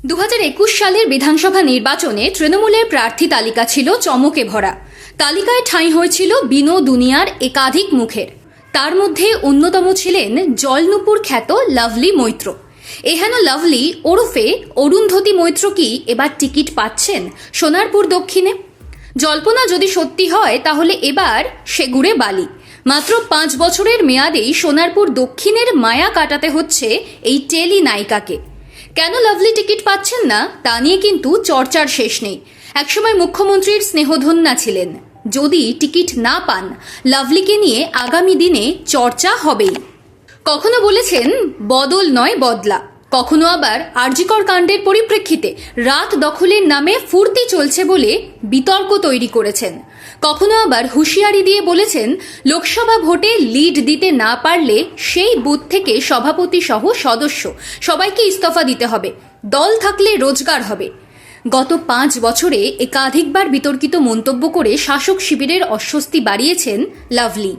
2021 সালের বিধানসভা নির্বাচনে তৃণমূলের প্রার্থী তালিকা ছিল চমকে ভরা। তালিকায় ঠাঁই হয়েছিল বিনো দুনিয়ার একাধিক মুখের। তার মধ্যে অন্যতম ছিলেন জলনুপুর খ্যাত লাভলি মৈত্র। এহেন লাভলি ওরফে অরুন্ধতী মৈত্র কি এবার টিকিট পাচ্ছেন সোনারপুর দক্ষিণে? জল্পনা যদি সত্যি হয় তাহলে এবার সেগুড়ে বালি। মাত্র 5 বছরের মেয়াদেই সোনারপুর দক্ষিণের মায়া কাটাতে হচ্ছে এই টেলি নায়িকাকে। কেন লাভলি টিকিট পাচ্ছেন না তা নিয়ে কিন্তু চর্চার শেষ নেই। একসময় মুখ্যমন্ত্রীর স্নেহধন্যা ছিলেন। যদি টিকিট না পান লাভলিকে নিয়ে আগামী দিনে চর্চা হবেই। কখনো বলেছেন বদল নয় বদলা, কখনো আবার আরজিকর কাণ্ডের পরিপ্রেক্ষিতে রাত দখলের নামে ফুর্তি চলছে বলে বিতর্ক তৈরি করেছেন। কখনো আবার হুঁশিয়ারি দিয়ে বলেছেন লোকসভা ভোটে লিড দিতে না পারলে সেই বুথ থেকে সভাপতি সহ সদস্য সবাইকে ইস্তফা দিতে হবে, দল থাকলে রোজগার হবে। গত 5 বছরে একাধিকবার বিতর্কিত মন্তব্য করে শাসক শিবিরের অস্বস্তি বাড়িয়েছেন লাভলি।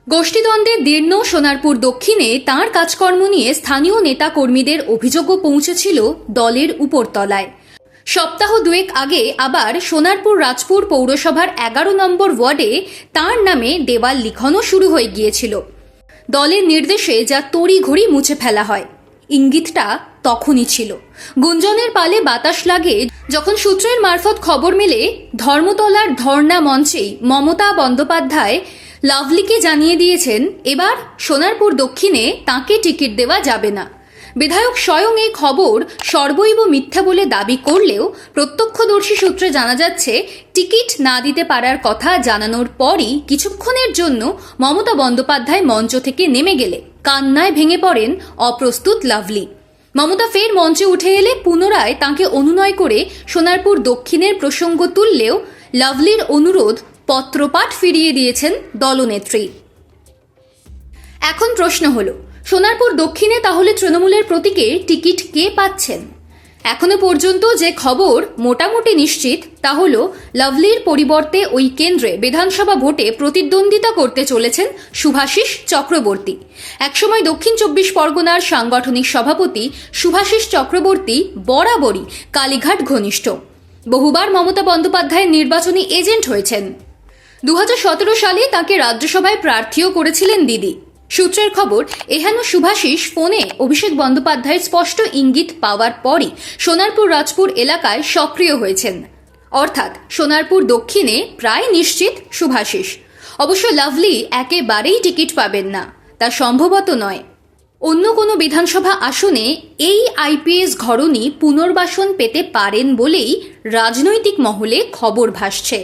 গোষ্ঠীদ্বন্দ্বে দীর্ণ সোনারপুর দক্ষিণে তাঁর কাজকর্ম নিয়ে স্থানীয় নেতা কর্মীদের অভিযোগও পৌঁছেছিল দলের উপরতলায়। সপ্তাহ দুয়েক আগে আবার সোনারপুর রাজপুর পৌরসভার 11 নম্বর ওয়ার্ডে তাঁর নামে দেওয়াল লিখনও শুরু হয়ে গিয়েছিল। দলের নির্দেশে যা তড়িঘড়ি মুছে ফেলা হয়, ইঙ্গিতটা তখনই ছিল। গুঞ্জনের পালে বাতাস লাগে যখন সূত্রের মারফত খবর মেলে ধর্মতলার ধর্ণা মঞ্চেই মমতা বন্দ্যোপাধ্যায় লাভলিকে জানিয়ে দিয়েছেন এবার সোনারপুর দক্ষিণে তাঁকে টিকিট দেওয়া যাবে না। বিধায়ক স্বয়ং এই খবর সর্বৈব মিথ্যা বলে দাবি করলেও প্রত্যক্ষদর্শী সূত্রে জানা যাচ্ছে টিকিট না দিতে পারার কথা জানানোর পরই কিছুক্ষণের জন্য মমতা বন্দ্যোপাধ্যায় মঞ্চ থেকে নেমে গেলে কান্নায় ভেঙে পড়েন অপ্রস্তুত লাভলি। মমতা ফের মঞ্চে উঠে এলে পুনরায় তাঁকে অনুনয় করে সোনারপুর দক্ষিণের প্রসঙ্গ তুললেও লাভলির অনুরোধ পত্রপাঠ ফিরিয়ে দিয়েছেন দলনেত্রী। এখন প্রশ্ন হলো, সোনারপুর দক্ষিণে তাহলে তৃণমূলের প্রতীকে টিকিট কে পাচ্ছেন? এখনো পর্যন্ত যে খবর মোটামুটি নিশ্চিত তা হলো লাভলির পরিবর্তে ওই কেন্দ্রে বিধানসভা ভোটে প্রতিদ্বন্দ্বিতা করতে চলেছেন শুভাশিস চক্রবর্তী। একসময় দক্ষিণ 24 পরগনার সাংগঠনিক সভাপতি শুভাশিস চক্রবর্তী বরাবরই কালীঘাট ঘনিষ্ঠ। বহুবার মমতা বন্দ্যোপাধ্যায়ের নির্বাচনী এজেন্ট হয়েছেন। 2017 সালে তাকে রাজ্যসভায় প্রার্থীও করেছিলেন দিদি। সূত্রের খবর, এহেন শুভাশিস ফোনে অভিষেক বন্দ্যোপাধ্যায়ের স্পষ্ট ইঙ্গিত পাওয়ার পরই সোনারপুর রাজপুর এলাকায় সক্রিয় হয়েছেন। অর্থাৎ সোনারপুর দক্ষিণে প্রায় নিশ্চিত শুভাশিস। অবশ্য লাভলি একেবারেই টিকিট পাবেন না, তা সম্ভবত নয়। অন্য কোনো বিধানসভা আসনে এই আইপিএস ঘরণী পুনর্বাসন পেতে পারেন বলেই রাজনৈতিক মহলে খবর ভাসছে।